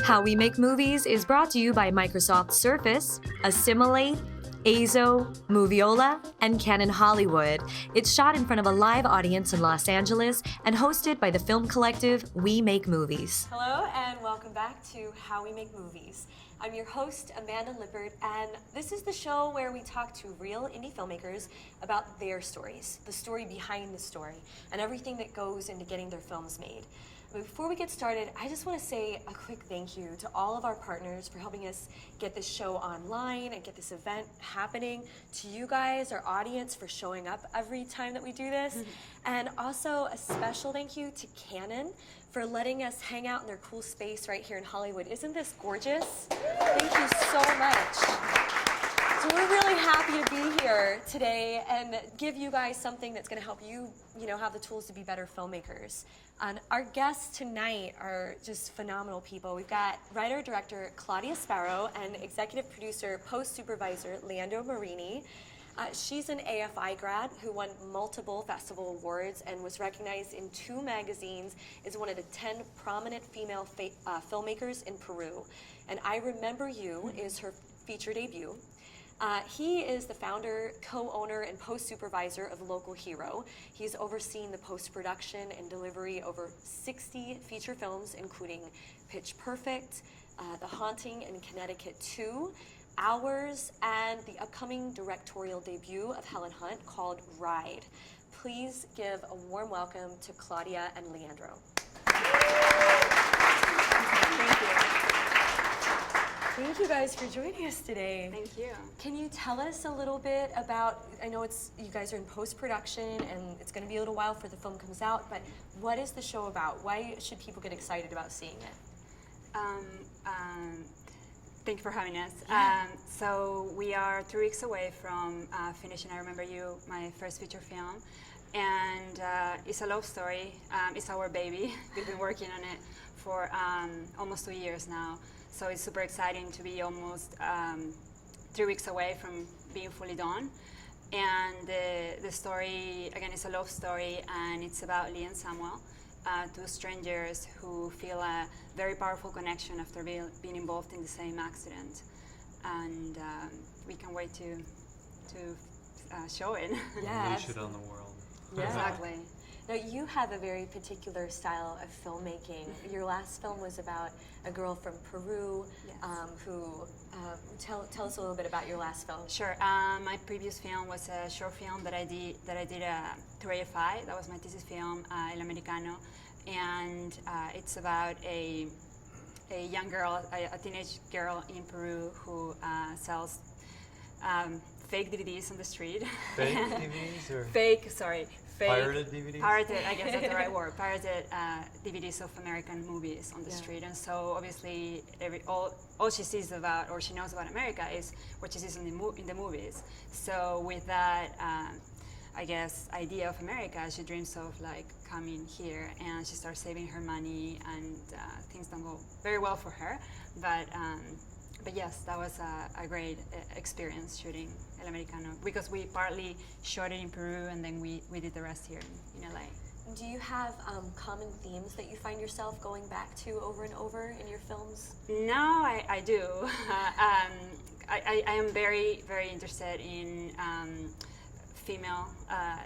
How We Make Movies is brought to you by Microsoft Surface, Assimilate, Azo, Moviola, and Canon Hollywood. It's shot in front of a live audience in Los Angeles and hosted by the film collective We Make Movies. Hello and welcome back to How We Make Movies. I'm your host, Amanda Lippert, and this is the show where we talk to real indie filmmakers about their stories, the story behind the story, and everything that goes into getting their films made. Before we get started, I just want to say a quick thank you to all of our partners for helping us get this show online and get this event happening, to you guys, our audience, for showing up every time that we do this, and also a special thank you to Canon for letting us hang out in their cool space right here in Hollywood. Isn't this gorgeous? Thank you so much. So we're really happy to be here today and give you guys something that's going to help you, have the tools to be better filmmakers. And our guests tonight are just phenomenal people. We've got writer-director Claudia Sparrow and executive producer, post-supervisor Leandro Marini. She's an AFI grad who won multiple festival awards and was recognized in 2 magazines as one of the 10 prominent female filmmakers in Peru. And I Remember You is her feature debut. He is the founder, co-owner, and post-supervisor of Local Hero. He's overseen the post-production and delivery over 60 feature films, including Pitch Perfect, The Haunting in Connecticut 2, Hours, and the upcoming directorial debut of Helen Hunt called Ride. Please give a warm welcome to Claudia and Leandro. Thank you. Thank you guys for joining us today. Thank you. Can you tell us a little bit about, I know you guys are in post-production and it's going to be a little while before the film comes out, but what is the show about? Why should people get excited about seeing it? Thank you for having us. Yeah. So we are 3 weeks away from finishing I Remember You, my first feature film. And it's a love story. It's our baby. We've been working on it for almost 2 years now. So it's super exciting to be almost 3 weeks away from being fully done. And the story, again, is a love story, and it's about Leah and Samuel, 2 strangers who feel a very powerful connection after being involved in the same accident. And we can't wait to show it. Yeah, Unleash it on the world. Yeah. Exactly. Now, you have a very particular style of filmmaking. Your last film was about a girl from Peru. Yes. Tell us a little bit about your last film. Sure. My previous film was a short film that I did through AFI. That was my thesis film, El Americano, and it's about a young girl, a teenage girl in Peru who sells fake DVDs on the street. Fake DVDs or Fake. pirated DVDs? Pirated, I guess that's the right word. Pirated DVDs of American movies on the street, and so obviously all she sees about, or she knows about America, is what she sees in the movies. So with that, I guess, idea of America, she dreams of like coming here, and she starts saving her money, and things don't go very well for her. But yes, that was a great experience shooting El Americano, because we partly shot it in Peru and then we did the rest here in LA. Do you have common themes that you find yourself going back to over and over in your films? No, I do. I am very, very interested in female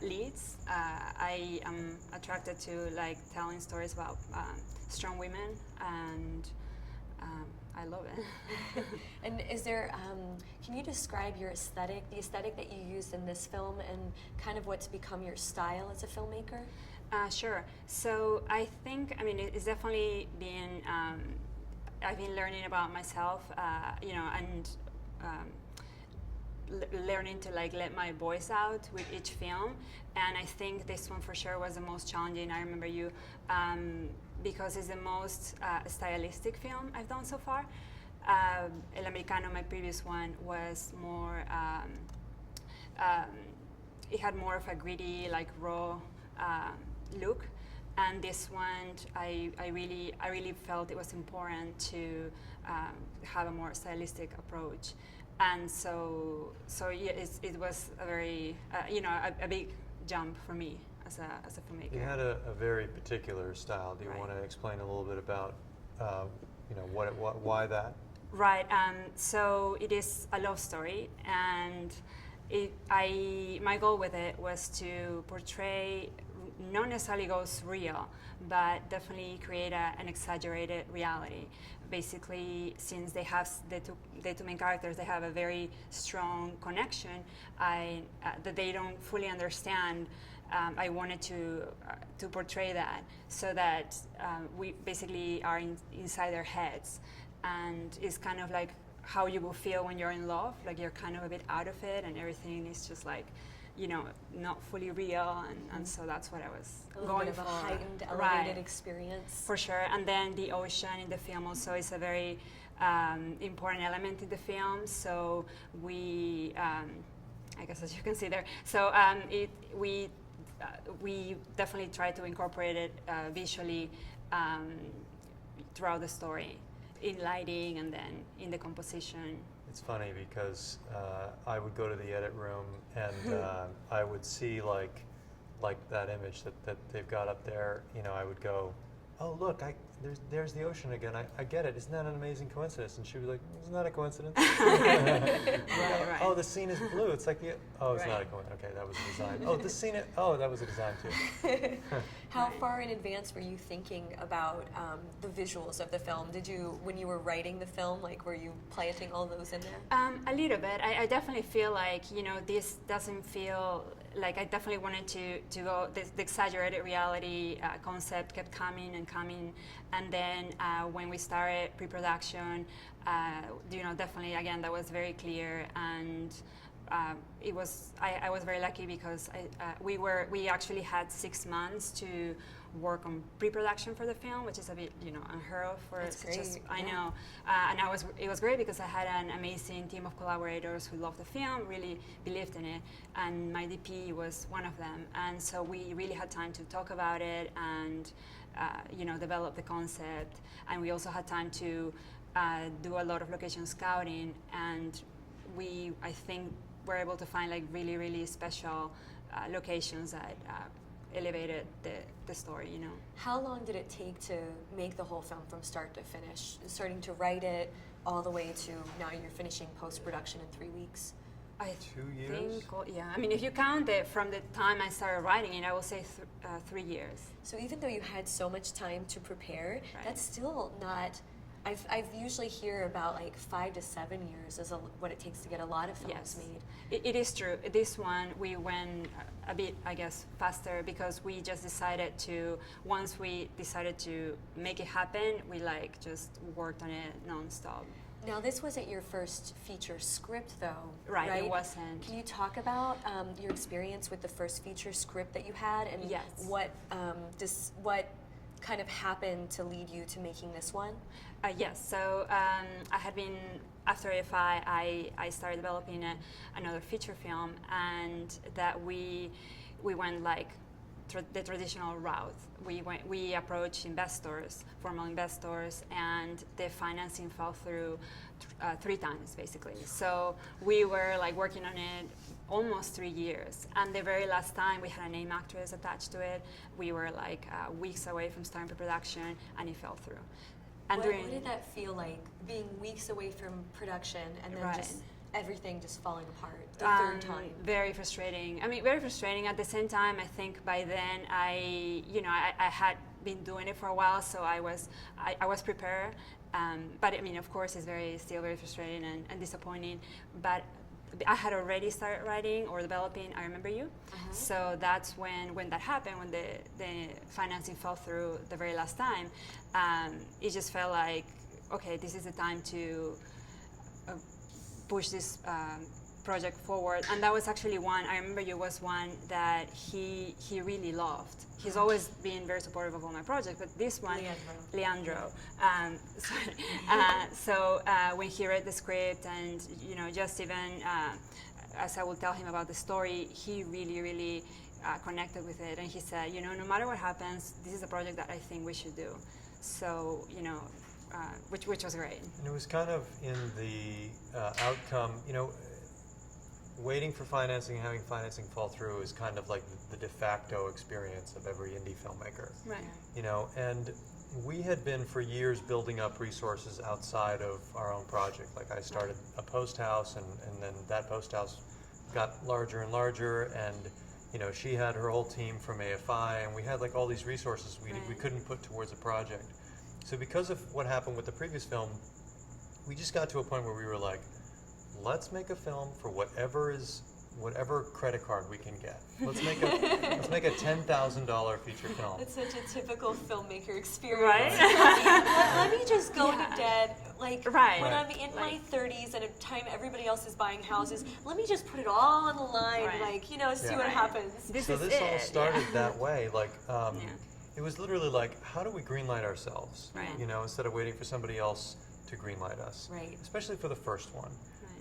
leads. I am attracted to like telling stories about strong women, and I love it. And is there, can you describe your aesthetic, the aesthetic that you used in this film, and kind of what's become your style as a filmmaker? Sure. So I think, it's definitely been, I've been learning about myself, and learning to like let my voice out with each film. And I think this one for sure was the most challenging. I Remember You, because it's the most stylistic film I've done so far. El Americano, my previous one, was more, it had more of a gritty, like raw look. And this one, I really felt it was important to have a more stylistic approach. And so yeah, it was a very, a big jump for me as a filmmaker. You had a very particular style. Do you Right. want to explain a little bit about Why that? Right. So it is a love story, and my goal with it was to portray, not necessarily goes real, but definitely create an exaggerated reality. Basically, since they have the two main characters, they have a very strong connection that they don't fully understand. I wanted to portray that so that we basically are inside their heads, and it's kind of like how you will feel when you're in love, like you're kind of a bit out of it, and everything is just like, not fully real, and so that's what I was going for. A heightened, elevated experience. For sure, and then the ocean in the film also is a very important element in the film. So we, I guess as you can see there, so we definitely try to incorporate it visually throughout the story, in lighting and then in the composition. It's funny because I would go to the edit room and I would see like that image that they've got up there. I would go, oh look, there's the ocean again. I get it. Isn't that an amazing coincidence? And she was like, isn't that a coincidence? Right. Oh, the scene is blue. It's like it's not a coincidence. Okay, that was a design. Oh, the scene. That was a design too. How far in advance were you thinking about the visuals of the film? When you were writing the film, were you planting all those in there? A little bit. I definitely feel like, this doesn't feel like I definitely wanted to go, the exaggerated reality concept kept coming and coming. And then when we started pre-production, definitely, again, that was very clear. And I was very lucky because we actually had 6 months to work on pre-production for the film, which is a bit unheard of for such a. I know, and it was great because I had an amazing team of collaborators who loved the film, really believed in it, and my DP was one of them. And so we really had time to talk about it and develop the concept, and we also had time to do a lot of location scouting, and I think we're able to find really, really special locations that elevated the story, How long did it take to make the whole film from start to finish? Starting to write it all the way to now you're finishing post-production in 3 weeks? 2 years? Yeah. I mean, if you count it from the time I started writing it, I will say 3 years. So even though you had so much time to prepare, Right. that's still not. I've usually hear about 5 to 7 years as what it takes to get a lot of films Yes. made. It is true. This one, we went a bit, I guess, faster because we just decided once we decided to make it happen, we just worked on it nonstop. Now, this wasn't your first feature script, though, Right, it wasn't. Can you talk about your experience with the first feature script that you had, and Yes. what kind of happened to lead you to making this one? Yes, so I had been, after AFI, I started developing another feature film, and that we went the traditional route. We approached investors, formal investors, and the financing fell through 3 times, basically. So we were working on it almost 3 years, and the very last time we had a name actress attached to it. We were weeks away from starting pre-production, and it fell through. And what did that feel like, being weeks away from production and then Right. just everything just falling apart the third time? Very frustrating. I mean, very frustrating. At the same time, I think by then I had been doing it for a while, so I was prepared. But I mean, of course, it's still very frustrating and disappointing. But I had already started writing or developing I Remember You. So that's when that happened, when the financing fell through the very last time. It just felt like, okay, this is the time to push this project forward. And that was actually one, I Remember You was one that he really loved. He's always been very supportive of all my projects, but this one, Leandro. So when he read the script and, just even as I would tell him about the story, he really, really connected with it. And he said, no matter what happens, this is a project that I think we should do. So, which was great. And it was kind of in the outcome, waiting for financing and having financing fall through is kind of like the de facto experience of every indie filmmaker. Right. You know, and we had been for years building up resources outside of our own project. Like I started a post house, and then that post house got larger and larger, and you know, she had her whole team from AFI, and we had like all these resources we couldn't put towards a project. So because of what happened with the previous film, we just got to a point where we were like, let's make a film for whatever credit card we can get. Let's make a $10,000 feature film. It's such a typical filmmaker experience. Right. Let me just go to debt. Like when I'm in my 30s and at a time everybody else is buying houses, let me just put it all on the line. Right. Like, you know, see what happens. This all started that way. Like, it was literally like, how do we greenlight ourselves? Right. You know, instead of waiting for somebody else to greenlight us. Right. Especially for the first one.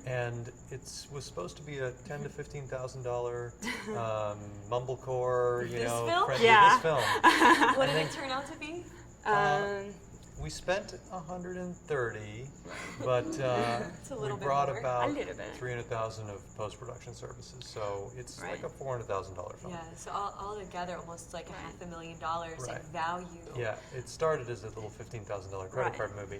And it was supposed to be a $10,000 to $15,000 mumblecore, you know, film? friendly Yeah. this film. What did it turn out to be? We spent $130, but It's a we little bit brought more. about A little bit. $300,000 of post-production services, so it's like a $400,000 film. Yeah, so all together almost like $500,000 Right. in value. Yeah, it started as a little $15,000 credit Right. card movie,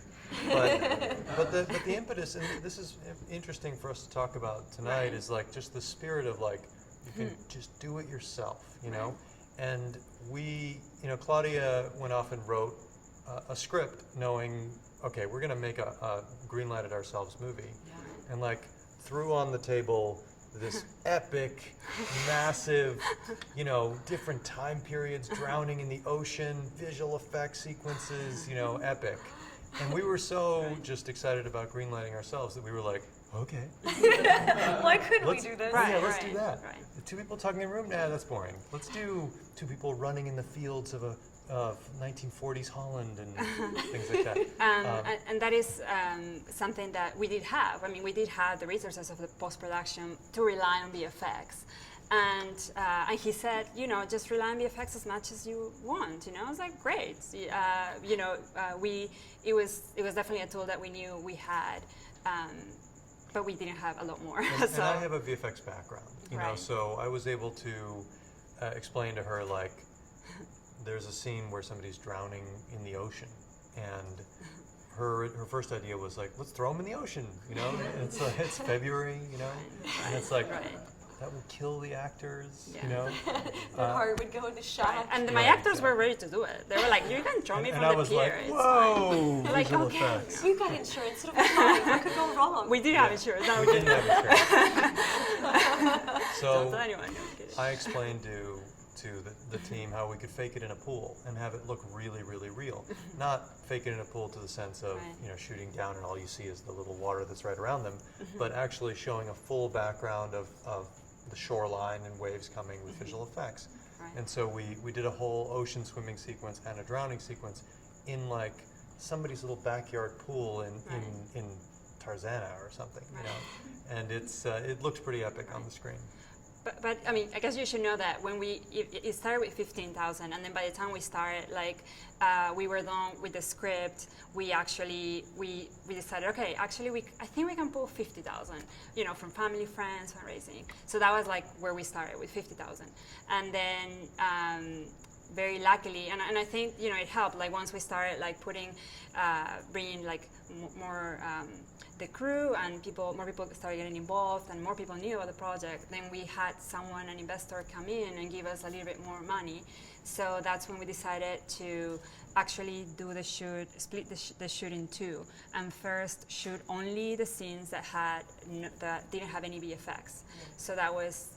but the impetus, and this is interesting for us to talk about tonight, is like just the spirit of like you can just do it yourself, you know, and we, you know, Claudia went off and wrote a script knowing, okay, we're going to make a greenlighted ourselves movie, and like threw on the table this epic, massive, you know, different time periods, drowning in the ocean, visual effects sequences, you know, epic. And we were so just excited about greenlighting ourselves that we were like, okay. Why couldn't we do this? Yeah, let's do that. Right. Two people talking in a room? Nah, that's boring. Let's do two people running in the fields of 1940s Holland and things like that. And that is something that we did have. I mean, we did have the resources of the post-production to rely on VFX. And he said, you know, just rely on VFX as much as you want. You know, I was like, great. You know, it was definitely a tool that we knew we had, but we didn't have a lot more. And So, I have a VFX background, you know, Right. so I was able to explain to her, like, there's a scene where somebody's drowning in the ocean, and her first idea was like, let's throw them in the ocean, you know. And it's February, you know, and it's like that would kill the actors, you know. Their heart would go into shock. and my actors were ready to do it. They were like, you can throw me And from I the was pier. like, It's whoa, fine. Like, visual okay. effects. We've got insurance. It'll be fine. What could go wrong? We did have insurance. No, We didn't have insurance. Don't So tell anyone. No, I'm kidding. I explained to the team how we could fake it in a pool and have it look really, really real. Not fake it in a pool to the sense of, Right. you know, shooting down and all you see is the little water that's right around them, but actually showing a full background of the shoreline and waves coming with visual effects. Right. And so we did a whole ocean swimming sequence and a drowning sequence in like somebody's little backyard pool in Tarzana or something, you know. And it looks pretty epic on the screen. But I mean, I guess you should know that when it started with 15,000, and then by the time we started, like, we were done with the script, we decided, okay, actually, I think we can pull 50,000, you know, from family, friends, fundraising. So that was like where we started with 50,000, and then very luckily, and I think, you know, it helped. Like once we started like bringing like more. The crew and more people started getting involved, and more people knew about the project. Then we had an investor come in and give us a little bit more money. So that's when we decided to actually do the shoot, split the shoot in two, and first shoot only the scenes that didn't have any VFX. So that was,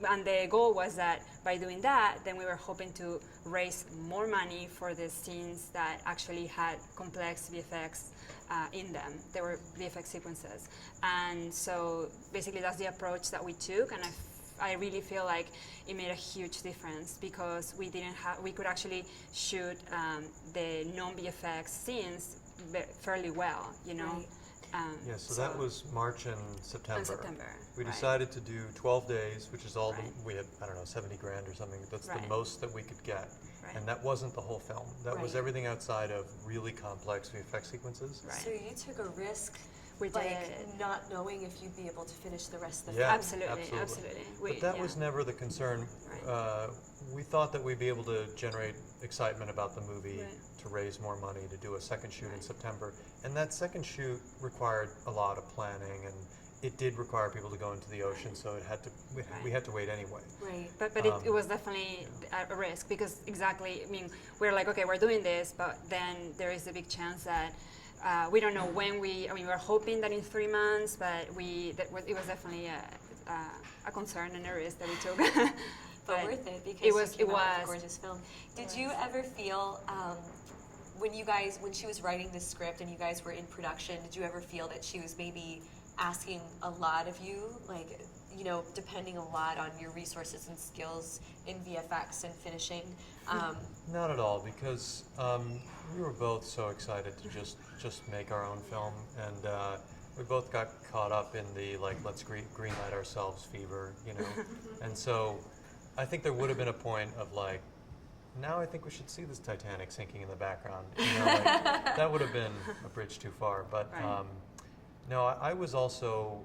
and the goal was that by doing that, then we were hoping to raise more money for the scenes that actually had complex VFX in them. They were VFX sequences. And so basically that's the approach that we took, and I really feel like it made a huge difference because we could actually shoot the non-VFX scenes fairly well, you know. Right. So that was March and September. We right. decided to do 12 days, which is all Right. we had, I don't know, 70 grand or something. That's Right. the most that we could get. Right. And that wasn't the whole film. That was Right. everything outside of really complex VFX sequences. Right. So you took a risk We like did. not knowing if you'd be able to finish the rest of the Yeah, film. Absolutely. But that was never the concern. Right. We thought that we'd be able to generate excitement about the movie Right. to raise more money to do a second shoot in September. And that second shoot required a lot of planning, and it did require people to go into the ocean, so it had to we had to wait anyway. Right. But it was definitely a risk because exactly, I mean, we're like, okay, we're doing this, but then there is a big chance that we don't know when we're hoping that in 3 months, but it was definitely a concern and a risk that we took. But worth it because it you came out with a was gorgeous film. Did you ever feel when she was writing the script and you guys were in production, did you ever feel that she was maybe asking a lot of you, like, you know, depending a lot on your resources and skills in VFX and finishing? Not at all, because we were both so excited to just make our own film, and we both got caught up in the like let's greenlight ourselves fever, you know. And so I think there would have been a point of like, now I think we should see this Titanic sinking in the background. You know, like, that would have been a bridge too far. But no, I was also,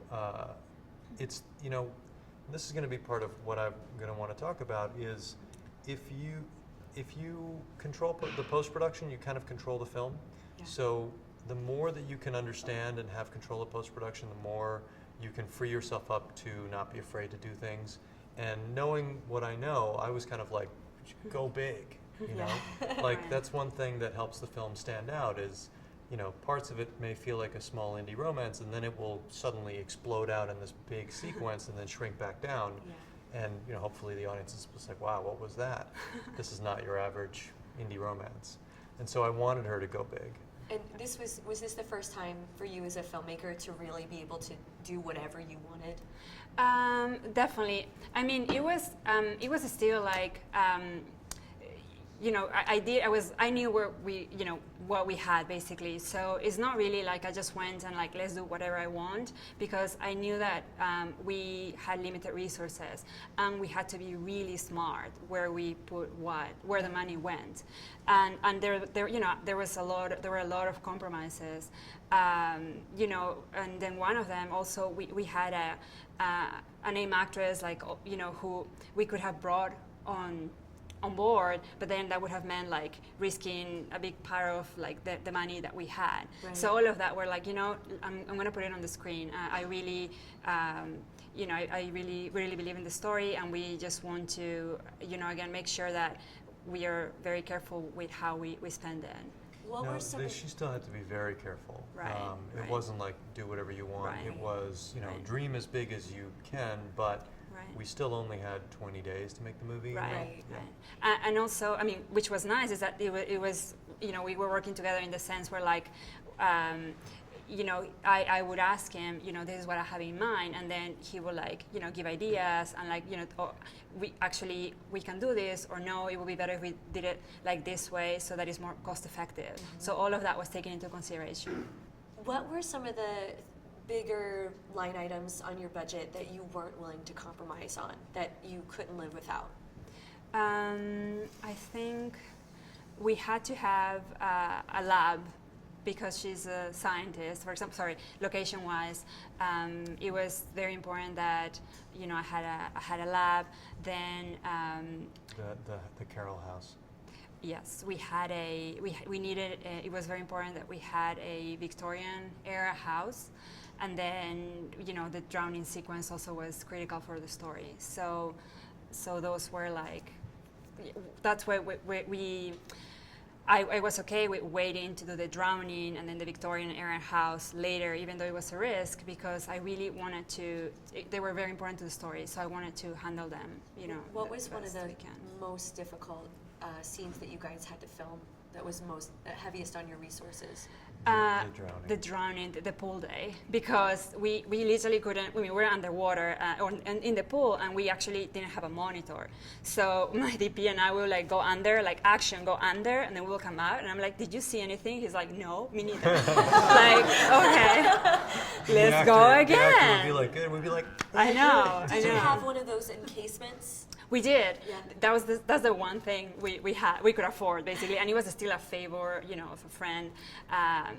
it's, you know, this is going to be part of what I'm going to want to talk about is if you control the post-production, you kind of control the film. Yeah. So the more that you can understand and have control of post-production, the more you can free yourself up to not be afraid to do things. And knowing what I know, I was kind of like, go big, you know? Like, that's one thing that helps the film stand out is, you know, parts of it may feel like a small indie romance, and then it will suddenly explode out in this big sequence and then shrink back down. Yeah. And, you know, hopefully the audience is just like, wow, what was that? This is not your average indie romance. And so I wanted her to go big. And was this the first time for you as a filmmaker to really be able to do whatever you wanted? Definitely. I mean, it was still like, you know, I knew where we, you know, what we had basically. So it's not really like I just went and like, let's do whatever I want, because I knew that we had limited resources and we had to be really smart where we put where the money went. And there you know, there were a lot of compromises, you know, and then one of them also, we had a name actress, like, you know, who we could have brought on board, but then that would have meant like risking a big part of like the money that we had. Right. So all of that were like, you know, I'm going to put it on the screen. I really, you know, I really believe in the story, and we just want to, you know, again, make sure that we are very careful with how we spend it. What were some she still had to be very careful. Right, It wasn't like do whatever you want. Right. It was, you know, dream as big as you can, but we still only had 20 days to make the movie. Right. And also, I mean, which was nice is that it was, you know, we were working together in the sense where like, you know, I would ask him, you know, this is what I have in mind, and then he would like, you know, give ideas and like, you know, oh, we can do this, or no, it would be better if we did it like this way so that it's more cost effective. Mm-hmm. So all of that was taken into consideration. What were some of the bigger line items on your budget that you weren't willing to compromise on, that you couldn't live without? I think we had to have a lab, because she's a scientist, for example, location-wise, it was very important that, you know, I had a lab. Then the Carroll house. Yes, we had we needed, it was very important that we had a Victorian era house, and then, you know, the drowning sequence also was critical for the story. So those were like, that's why I was okay with waiting to do the drowning and then the Victorian era house later, even though it was a risk, because I really wanted to, they were very important to the story, so I wanted to handle them, you know. What was one of the most difficult scenes that you guys had to film that was heaviest on your resources? The drowning, the pool day, because we literally couldn't, we were underwater and in the pool, and we actually didn't have a monitor. So my DP and I will like go under, like action, go under, and then we'll come out, and I'm like, did you see anything? He's like, no, me neither. Like, okay, let's go again. The actor would be like, we'd be like, I know. Did you have one of those encasements? We did. Yeah. That's the one thing we could afford, basically, and it was still a favor, you know, of a friend.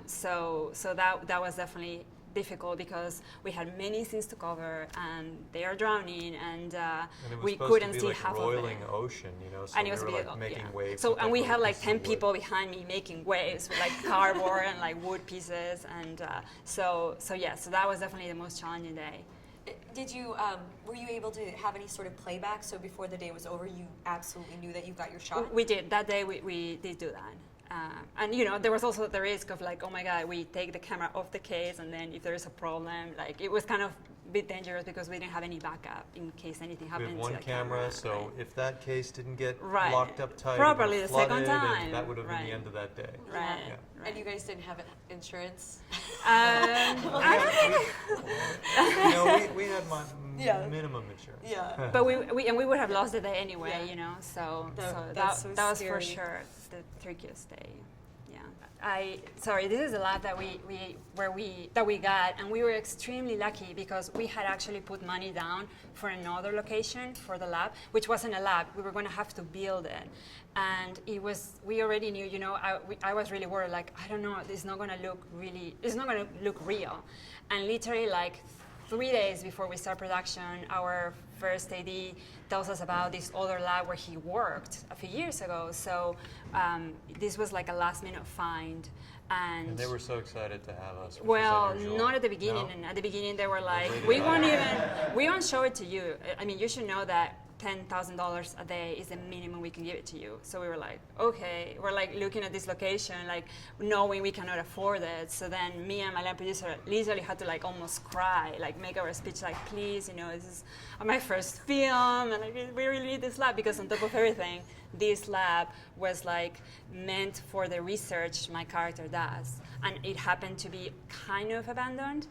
So that was definitely difficult because we had many scenes to cover, and they are drowning, and it was we supposed couldn't to be see like half roiling of it. ocean, so And we it was were big, like making yeah. waves. So, with, and like, we little had like pieces 10 of wood. people behind me making waves with like cardboard and like wood pieces, and so that was definitely the most challenging day. Did you, were you able to have any sort of playback? So before the day was over, you absolutely knew that you got your shot? We did. That day we did do that. And there was also the risk of like, oh my God, we take the camera off the case, and then if there is a problem, like it was kind of a bit dangerous because we didn't have any backup in case anything We happened had to one the camera, so right. if that case didn't get Right. locked up tight, Properly it the flooded, second time. and that would have been Right. the end of that day. Right. Yeah. Right. And you guys didn't have insurance? We had my Yeah. minimum insurance. Yeah. But we would have lost the day anyway, Yeah. So That's so that was for scary. sure the trickiest day. Yeah. Sorry, this is the lab that we got, and we were extremely lucky because we had actually put money down for another location for the lab, which wasn't a lab. We were going to have to build it, and we already knew. I was really worried. Like, I don't know, it's not going to look real, and literally like 3 days before we start production, our first AD tells us about this other lab where he worked a few years ago. So this was like a last-minute find. And they were so excited to have us. Which well, is unusual. not at the beginning. No? And at the beginning, they were like, Really? we won't show it to you. I mean, you should know that $10,000 a day is the minimum we can give it to you. So we were like, okay. We're like looking at this location, like knowing we cannot afford it. So then me and my lab producer literally had to like almost cry, like make our speech like, please, this is my first film, and like, we really need this lab, because on top of everything, this lab was like meant for the research my character does, and it happened to be kind of abandoned.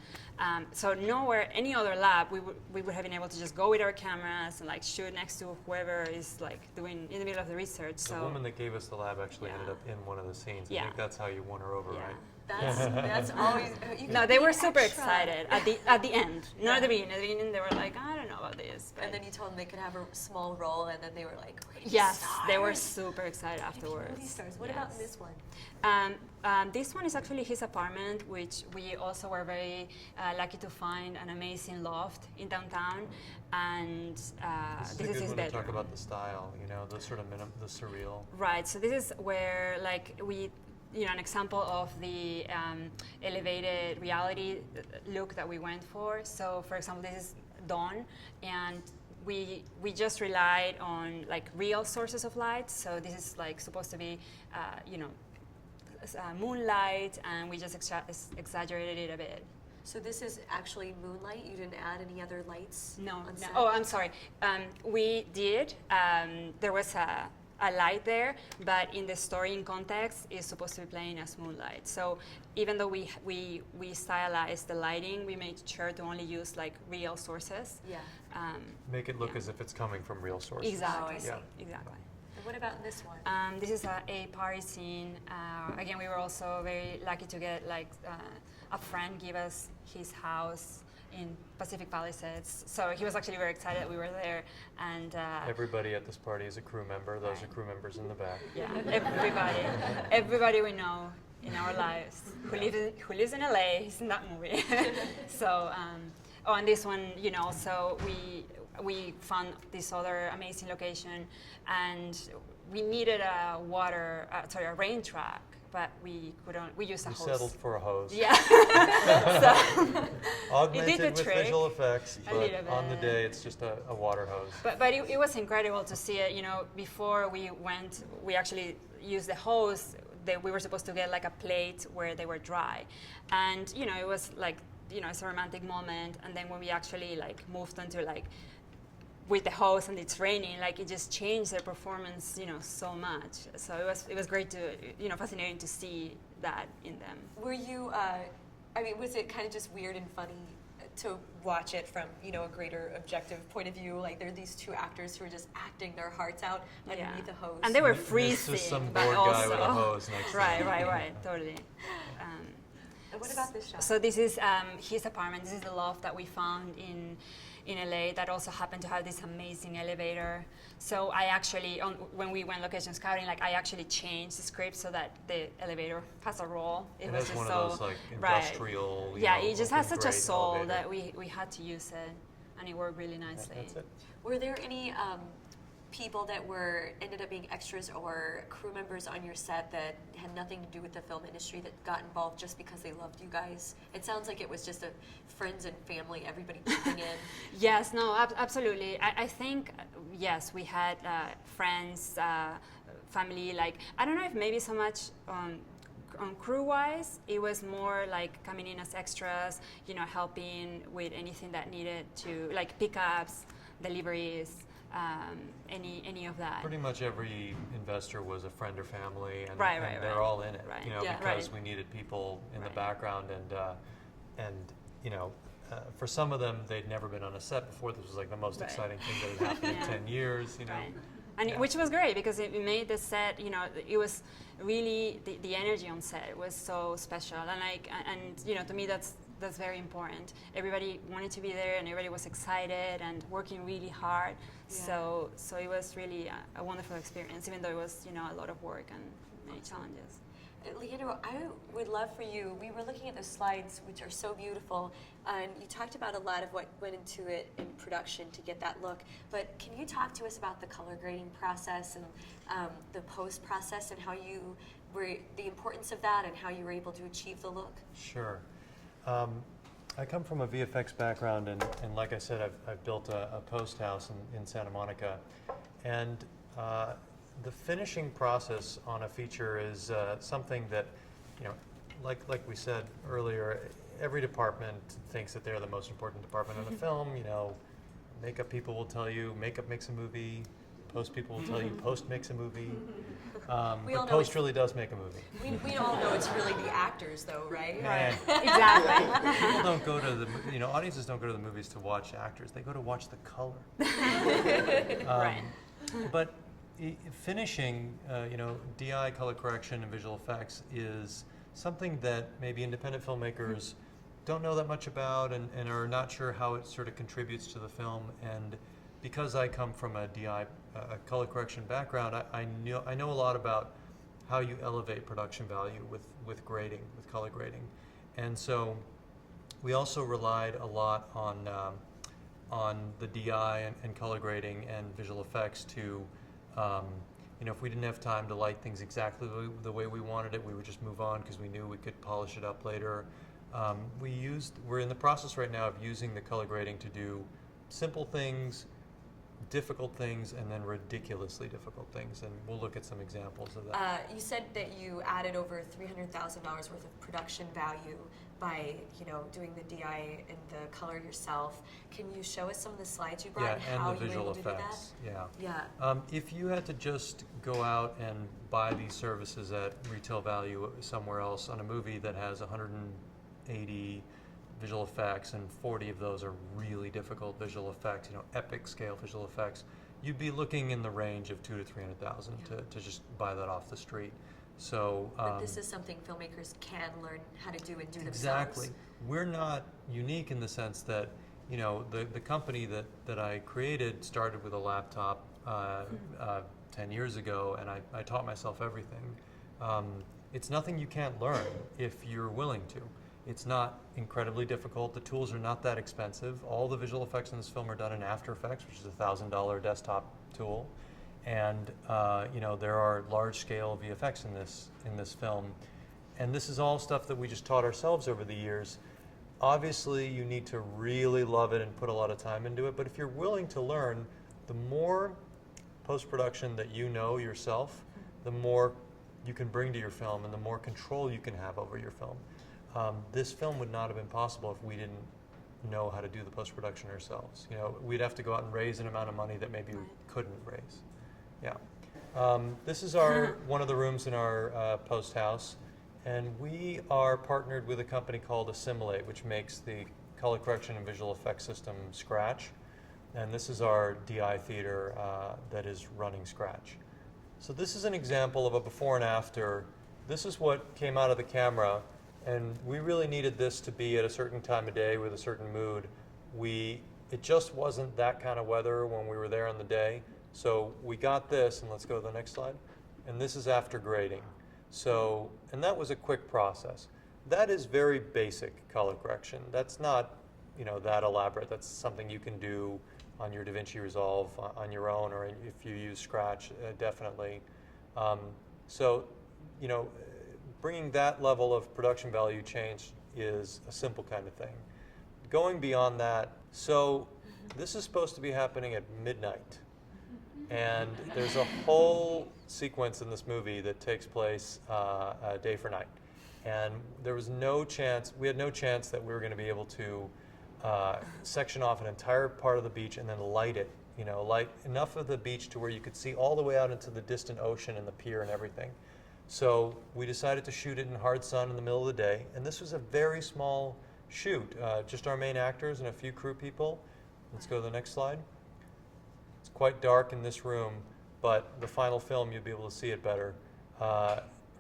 So nowhere, any other lab, we would have been able to just go with our cameras and like shoot next to whoever is like doing in the middle of the research. The So woman that gave us the lab actually Yeah. ended up in one of the scenes. I Yeah. think that's how you won her over, yeah. right? That's always. You No, can they be were super extra. excited at the end, not at the beginning. At the beginning, they were like, I don't know about this. But And then you told them they could have a small role, and then they were like, "We're yes, they were stars. super excited We're gonna be afterwards. movie stars. What about Yes. this one? This one is actually his apartment, which we also were very lucky to find an amazing loft in downtown, and This this is a is good his one to bedroom. talk about the style, the sort of the surreal. Right. So this is where like an example of the elevated reality look that we went for. So for example, this is dawn, and we just relied on like real sources of light. So this is like supposed to be, moonlight, and we just exaggerated it a bit. So this is actually moonlight. You didn't add any other lights. No. on set? Oh, I'm sorry. We did. There was a light there, but in the story in context, it's supposed to be playing as moonlight. So even though we stylized the lighting, we made sure to only use like real sources. Yeah. Make it look Yeah. as if it's coming from real sources. Exactly. Oh, I see. Yeah. Exactly. And what about this one? This is a party scene. Again, we were also very lucky to get like a friend give us his house in Pacific Palisades. So he was actually very excited that we were there. And Everybody at this party is a crew member. Those Right. are crew members in the back. yeah, everybody we know in our lives who lives in LA is in that movie. So, and this one, so we found this other amazing location, and we needed a rain track, but we couldn't. We used a We hose. settled for a hose. Yeah. So, Augmented the with trick. visual effects, A but little on the bit. day it's just a water hose. but it was incredible to see it. Before we went, we actually used the hose. We were supposed to get like a plate where they were dry, and it was like it's a romantic moment. And then when we actually like moved onto like with the hose and it's raining, like it just changed their performance, so much. So it was great to, fascinating to see that in them. Were you? Was it kind of just weird and funny to watch it from a greater objective point of view? Like there are these two actors who are just acting their hearts out underneath the hose. And they were This is freezing, some but bored also guy with a hose next to him. right, totally. And what about this shot? So this is his apartment. This is the loft that we found in LA that also happened to have this amazing elevator. So I actually, when we went location scouting, like I actually changed the script so that the elevator has a role. It was just one of those like right. industrial. Yeah, it just has such a soul elevator. that we had to use it, and it worked really nicely. That's it. Were there any people that ended up being extras or crew members on your set that had nothing to do with the film industry that got involved just because they loved you guys? It sounds like it was just friends and family, everybody chipping in. Yes, no, absolutely. I think, yes, we had friends, family, like, I don't know if maybe so much on crew-wise, it was more like coming in as extras, you know, helping with anything that needed to, like pickups, deliveries, any of that. Pretty much every investor was a friend or family, and, right, they're all in it, right. you know, Yeah. because we needed people in the background, and you know, for some of them, they'd never been on a set before. This was like the most exciting thing that had happened in 10 years, you know. Right. And which was great because it made the set, you know, it was really the energy on set was so special, and you know, to me that's very important. Everybody wanted to be there, and everybody was excited and working really hard. Yeah. So it was really a wonderful experience, even though it was, you know, a lot of work and many challenges. Leandro, I would love for you, we were looking at those slides, which are so beautiful, and you talked about a lot of what went into it in production to get that look, but can you talk to us about the color grading process and the post process and how the importance of that and how you were able to achieve the look? Sure. I come from a VFX background, and like I said, I've built a post house in Santa Monica, and the finishing process on a feature is something that, you know, like we said earlier, every department thinks that they're the most important department in a film. You know, makeup people will tell you makeup makes a movie. Post people will tell you post makes a movie. But post really does make a movie. We all know it's really the actors, though, right? Right. Exactly. People don't go to audiences don't go to the movies to watch actors. They go to watch the color. Right. But finishing, you know, DI, color correction, and visual effects is something that maybe independent filmmakers don't know that much about and are not sure how it sort of contributes to the film. And because I come from a DI, color correction background, I know a lot about how you elevate production value with grading, with color grading. And so we also relied a lot on the DI and color grading and visual effects to, you know, if we didn't have time to light things exactly the way we wanted it, we would just move on because we knew we could polish it up later. We're in the process right now of using the color grading to do simple things, difficult things, and then ridiculously difficult things, and we'll look at some examples of that. You said that you added over $300,000 worth of production value by, you know, doing the DI and the color yourself. Can you show us some of the slides you brought and how the you were visual able to do that? effects. Yeah. Yeah. If you had to just go out and buy these services at retail value somewhere else on a movie that has 180 visual effects, and 40 of those are really difficult visual effects, you know, epic scale visual effects, you'd be looking in the range of $200,000 to $300,000 to just buy that off the street. So, but this is something filmmakers can learn how to do and do themselves. Exactly. We're not unique in the sense that, you know, the company that I created started with a laptop 10 years ago, and I taught myself everything. It's nothing you can't learn if you're willing to. It's not incredibly difficult. The tools are not that expensive. All the visual effects in this film are done in After Effects, which is a $1,000 desktop tool. And you know, there are large-scale VFX in this film. And this is all stuff that we just taught ourselves over the years. Obviously, you need to really love it and put a lot of time into it. But if you're willing to learn, the more post-production that you know yourself, the more you can bring to your film and the more control you can have over your film. This film would not have been possible if we didn't know how to do the post-production ourselves. You know, we'd have to go out and raise an amount of money that maybe we couldn't raise. Yeah. This is one of the rooms in our post house, and we are partnered with a company called Assimilate, which makes the color correction and visual effects system Scratch. And this is our DI theater that is running Scratch. So this is an example of a before and after. This is what came out of the camera. And we really needed this to be at a certain time of day with a certain mood. We It just wasn't that kind of weather when we were there on the day. So we got this, and let's go to the next slide. And this is after grading. So, and that was a quick process. That is very basic color correction. That's not, that elaborate. That's something you can do on your DaVinci Resolve on your own, or if you use Scratch, definitely. So, bringing that level of production value change is a simple kind of thing. Going beyond that, so this is supposed to be happening at midnight. And there's a whole sequence in this movie that takes place day for night. And there was no chance, we had no chance that we were going to be able to section off an entire part of the beach and then light it, light enough of the beach to where you could see all the way out into the distant ocean and the pier and everything. So we decided to shoot it in hard sun in the middle of the day. And this was a very small shoot, just our main actors and a few crew people. Let's go to the next slide. It's quite dark in this room, but the final film, you'll be able to see it better.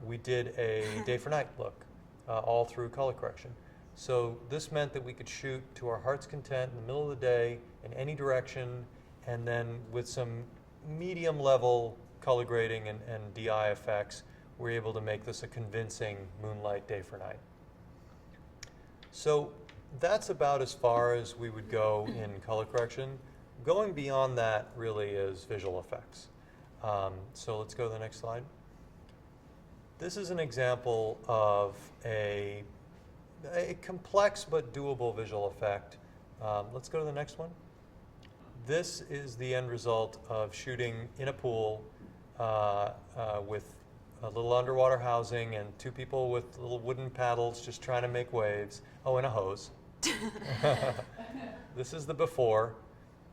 We did a day for night look, all through color correction. So this meant that we could shoot to our heart's content in the middle of the day, in any direction, and then with some medium level color grading and DI effects, we're able to make this a convincing moonlight day for night. So that's about as far as we would go in color correction. Going beyond that really is visual effects. So let's go to the next slide. This is an example of a complex but doable visual effect. Let's go to the next one. This is the end result of shooting in a pool with a little underwater housing and two people with little wooden paddles just trying to make waves. Oh, and a hose. This is the before.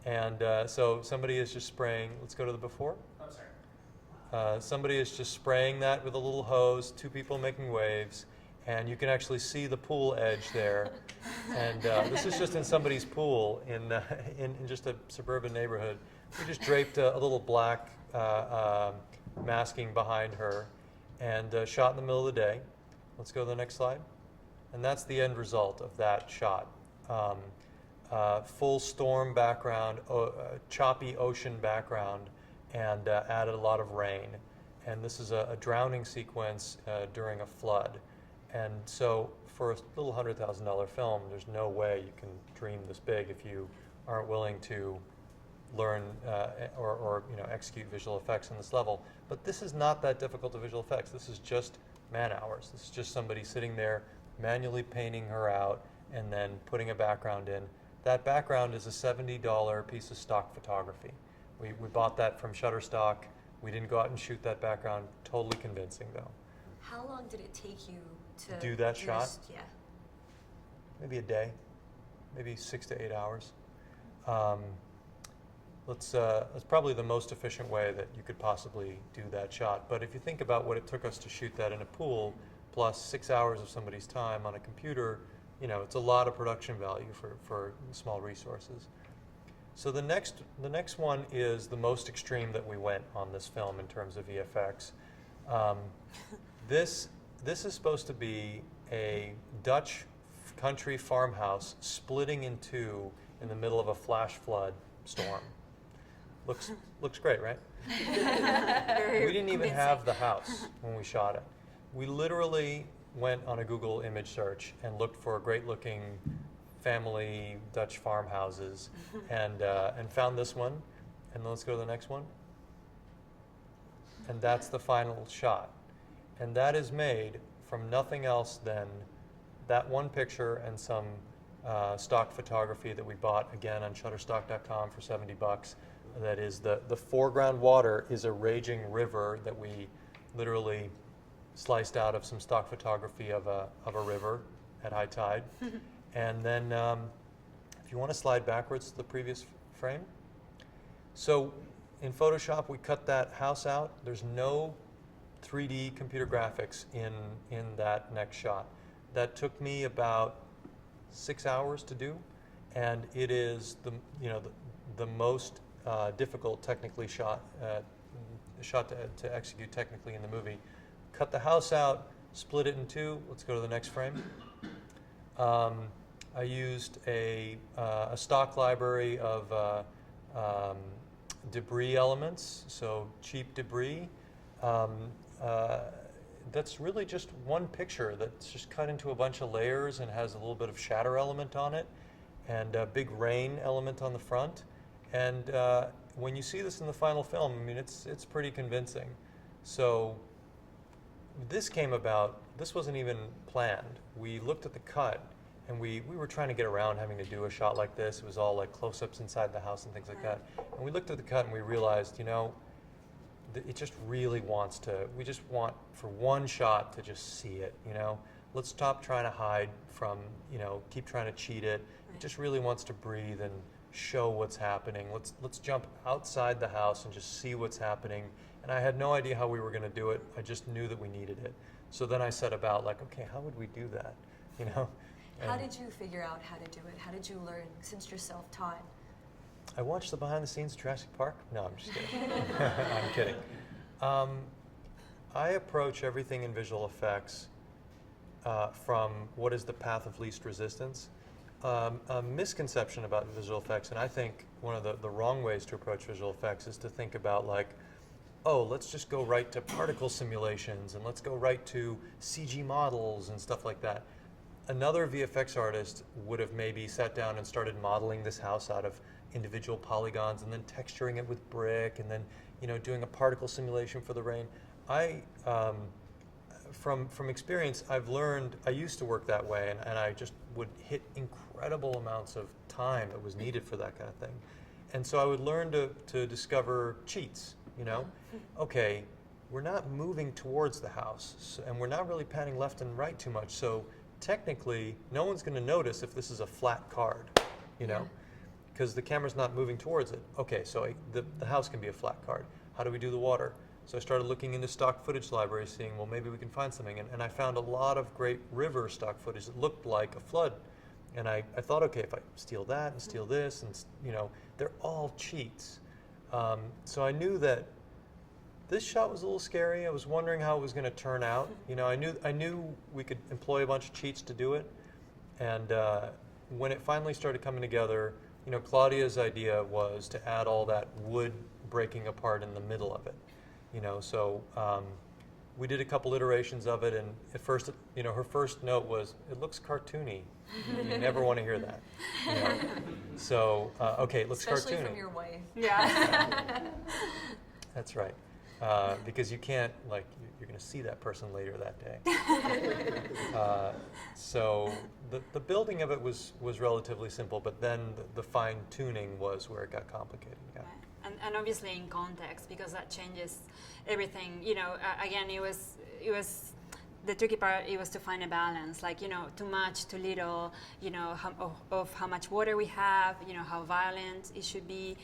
And so somebody is just spraying. Let's go to the before. I'm sorry. Somebody is just spraying that with a little hose, two people making waves, and you can actually see the pool edge there. And this is just in somebody's pool in just a suburban neighborhood. We just draped a little black masking behind her and shot in the middle of the day. Let's go to the next slide. And that's the end result of that shot. Full storm background, choppy ocean background, and added a lot of rain. And this is a drowning sequence during a flood. And so for a little $100,000 film, there's no way you can dream this big if you aren't willing to learn or execute visual effects on this level. But this is not that difficult to visual effects. This is just man hours. This is just somebody sitting there manually painting her out and then putting a background in. That background is a $70 piece of stock photography. We bought that from Shutterstock. We didn't go out and shoot that background. Totally convincing, though. How long did it take you to do that shot? Yeah. Maybe a day, maybe 6 to 8 hours. That's probably the most efficient way that you could possibly do that shot. But if you think about what it took us to shoot that in a pool, plus 6 hours of somebody's time on a computer, it's a lot of production value for small resources. So the next one is the most extreme that we went on this film in terms of VFX. This is supposed to be a Dutch country farmhouse splitting in two in the middle of a flash flood storm. Looks great, right? We didn't even have the house when we shot it. We literally went on a Google image search and looked for great-looking family Dutch farmhouses and found this one. And let's go to the next one. And that's the final shot. And that is made from nothing else than that one picture and some stock photography that we bought, again, on Shutterstock.com for $70. That is the foreground water is a raging river that we literally sliced out of some stock photography of a river at high tide. And then if you want to slide backwards to the previous frame. So in Photoshop, we cut that house out. There's no 3D computer graphics in that next shot. That took me about 6 hours to do, and it is the most difficult technically shot to execute technically in the movie. Cut the house out, split it in two. Let's go to the next frame. I used a stock library of debris elements, so cheap debris. That's really just one picture that's just cut into a bunch of layers and has a little bit of shadow element on it and a big rain element on the front. And when you see this in the final film, I mean, it's pretty convincing. So this came about, this wasn't even planned. We looked at the cut and we were trying to get around having to do a shot like this. It was all like close-ups inside the house and things like that. And we looked at the cut and we realized, you know, it just really wants to, we just want for one shot to just see it, you know. Let's stop trying to hide from, you know, keep trying to cheat it. It just really wants to breathe and show what's happening. Let's jump outside the house and just see what's happening. And I had no idea how we were going to do it. I just knew that we needed it. So then I set about like, okay, how would we do that, you know? How did you figure out how to do it? How did you learn, since you're self-taught? I watched the behind the scenes of Jurassic Park. No, I'm just kidding. I'm kidding. I approach everything in visual effects from what is the path of least resistance. A misconception about visual effects, and I think one of the wrong ways to approach visual effects is to think about like, oh, let's just go right to particle simulations and let's go right to CG models and stuff like that. Another VFX artist would have maybe sat down and started modeling this house out of individual polygons and then texturing it with brick and then, you know, doing a particle simulation for the rain. From experience, I've learned, I used to work that way and I just would hit incredible amounts of time that was needed for that kind of thing. And so I would learn to discover cheats, you know? Okay, we're not moving towards the house and we're not really panning left and right too much, so technically no one's going to notice if this is a flat card, you know? Because the camera's not moving towards it. Okay, so the house can be a flat card. How do we do the water? So I started looking into stock footage libraries, seeing, well, maybe we can find something. And I found a lot of great river stock footage that looked like a flood. And I thought, okay, if I steal that and steal this, and you know, they're all cheats. So I knew that this shot was a little scary. I was wondering how it was going to turn out. You know, I knew we could employ a bunch of cheats to do it. And when it finally started coming together, you know, Claudia's idea was to add all that wood breaking apart in the middle of it. You know, so we did a couple iterations of it, and at first, you know, her first note was, "It looks cartoony." You never want to hear that. You know? So, okay, it looks Especially cartoony. from your wife. Yeah. That's right, because you can't, like, you're going to see that person later that day. So the building of it was relatively simple, but then the fine tuning was where it got complicated. Yeah. And obviously in context, because that changes everything. You know, again, it was the tricky part. It was to find a balance, like, you know, too much, too little. You know, of how much water we have. You know, how violent it should be,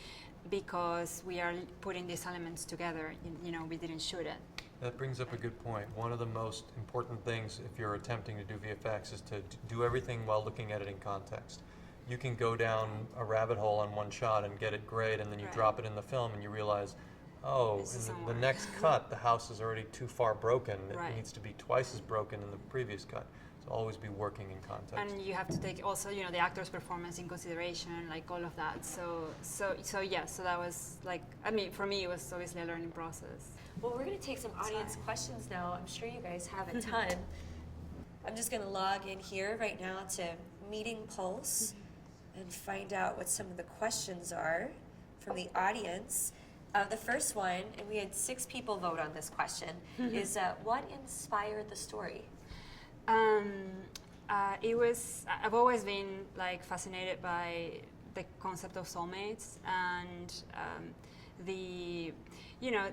because we are putting these elements together. You know, we didn't shoot it. That brings up a good point. One of the most important things if you're attempting to do VFX is to do everything while looking at it in context. You can go down a rabbit hole on one shot and get it great, and then you drop it in the film and you realize, oh, in the next cut, the house is already too far broken. It needs to be twice as broken in the previous cut. So always be working in context. And you have to take also, you know, the actor's performance in consideration, like all of that. So that was like, I mean, for me, it was obviously a learning process. Well, we're going to take some audience questions now. I'm sure you guys have a ton. I'm just going to log in here right now to Meeting Pulse and find out what some of the questions are from the audience. The first one, and we had 6 people vote on this question, is what inspired the story? I've always been like fascinated by the concept of soulmates and you know,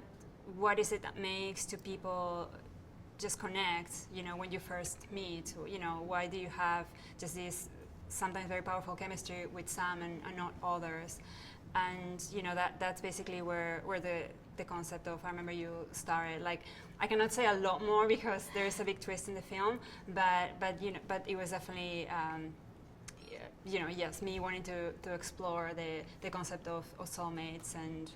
what is it that makes two people just connect, you know, when you first meet? You know, why do you have just this sometimes very powerful chemistry with some and not others? And you know, that's basically where the concept of I Remember You started. Like, I cannot say a lot more because there is a big twist in the film, but it was definitely you know, yes, me wanting to explore the concept of soulmates and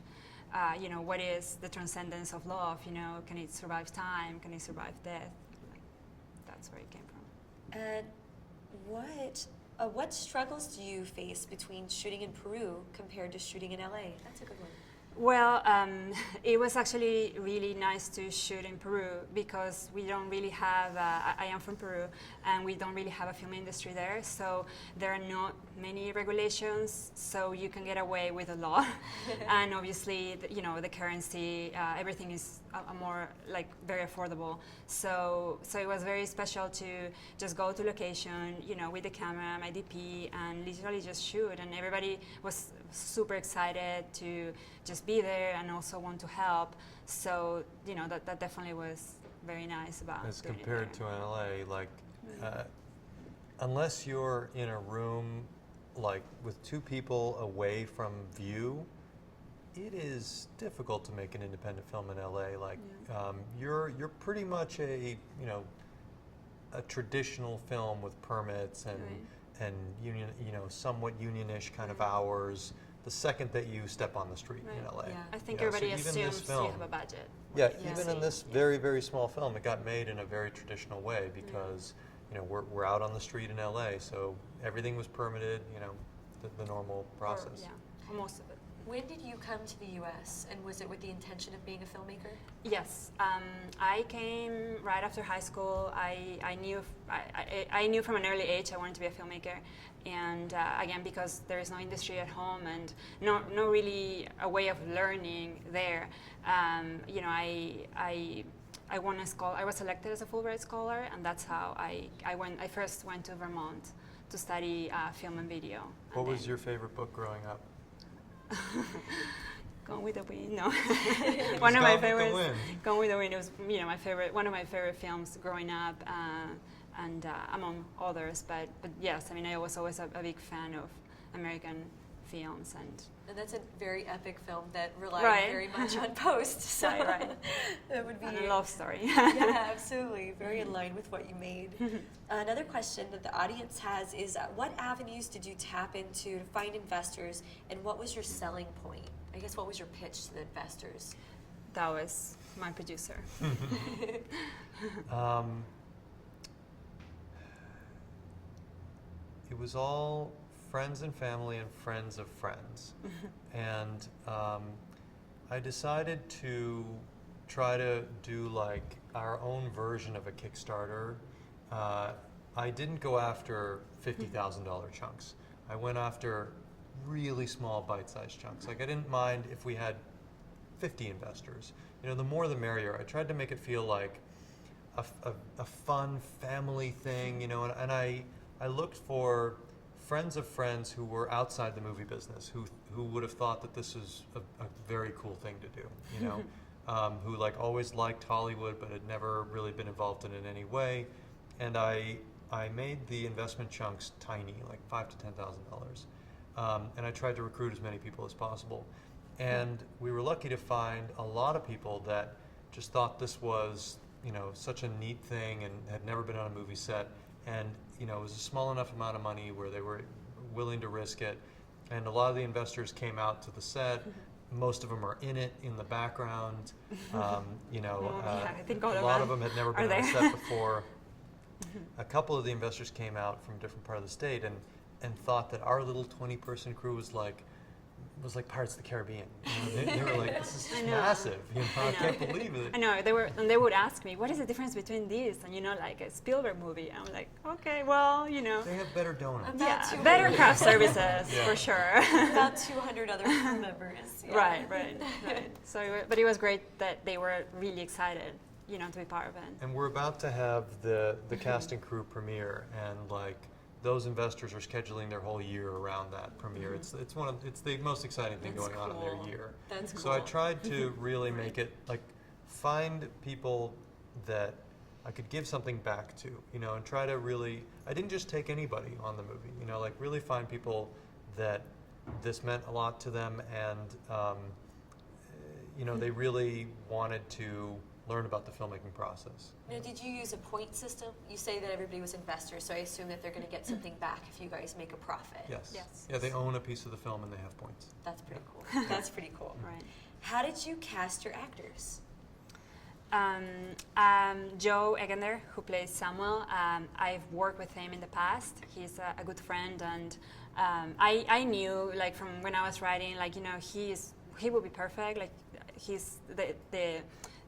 you know, what is the transcendence of love? You know, can it survive time? Can it survive death? Like, that's where it came from. And what What struggles do you face between shooting in Peru compared to shooting in LA? That's a good one. Well, it was actually really nice to shoot in Peru because we don't really have, I am from Peru, and we don't really have a film industry there, so there are not many regulations, so you can get away with a lot. And obviously, the currency, everything is a more, like, very affordable. So it was very special to just go to location, with the camera, my DP, and literally just shoot, and everybody was super excited to just be there and also want to help. So that definitely was very nice about As doing compared it to in LA, like unless you're in a room like with two people away from view, it is difficult to make an independent film in LA. Like you're pretty much a traditional film with permits and and union, somewhat unionish kind of hours. The second that you step on the street in LA, I think so everybody even assumes this film, you have a budget. Yeah, even in this very, very small film, it got made in a very traditional way because we're out on the street in LA, so everything was permitted. The normal process. Or most of it. When did you come to the U.S. and was it with the intention of being a filmmaker? Yes, I came right after high school. I knew from an early age I wanted to be a filmmaker, and again because there is no industry at home and no really a way of learning there. I won a scholar. I was selected as a Fulbright scholar, and that's how I went. I first went to Vermont to study film and video. What was your favorite book growing up? Gone with the Wind. No, one of my favorites. Gone with the Wind was one of my favorite films growing up, and among others. But yes, I was always a big fan of American films and that's a very epic film that relied very much on post. So that would be and a love story. Yeah, absolutely, very in line with what you made. Another question that the audience has is, what avenues did you tap into to find investors, and what was your selling point? I guess what was your pitch to the investors? That was my producer. It was all friends and family and friends of friends. And I decided to try to do like our own version of a Kickstarter. I didn't go after $50,000 chunks. I went after really small bite-sized chunks. Like I didn't mind if we had 50 investors. The more the merrier. I tried to make it feel like a fun family thing, and I looked for friends of friends who were outside the movie business, who would have thought that this was a very cool thing to do, who like always liked Hollywood but had never really been involved in it in any way. And I made the investment chunks tiny, like $5,000 to $10,000, and I tried to recruit as many people as possible. And we were lucky to find a lot of people that just thought this was, such a neat thing and had never been on a movie set. And it was a small enough amount of money where they were willing to risk it. And a lot of the investors came out to the set. Most of them are in it in the background. I think all a of lot them of them had never been on a set before. A couple of the investors came out from a different part of the state and thought that our little 20-person crew was like Pirates of the Caribbean. They were like, this is just massive. I can't believe it. I know, they would ask me, what is the difference between this and like a Spielberg movie? I'm like, okay, well, They have better donuts. Better craft services for sure. About 200 other crew members. Yeah. Right. So, but it was great that they were really excited, to be part of it. And we're about to have the cast and crew premiere, and like, those investors are scheduling their whole year around that premiere. It's the most exciting thing going on in their year. That's cool. So I tried to really make it like find people that I could give something back to, and try to really. I didn't just take anybody on the movie, like really find people that this meant a lot to them, and they really wanted to learn about the filmmaking process. Now, did you use a point system? You say that everybody was investors, so I assume that they're going to get something back if you guys make a profit. Yes. Yeah, they own a piece of the film and they have points. That's pretty cool. That's pretty cool. Right. How did you cast your actors? Joe Eggener, who plays Samuel, I've worked with him in the past. He's a good friend, and I knew, like, from when I was writing, like, you know, he would be perfect. Like, he's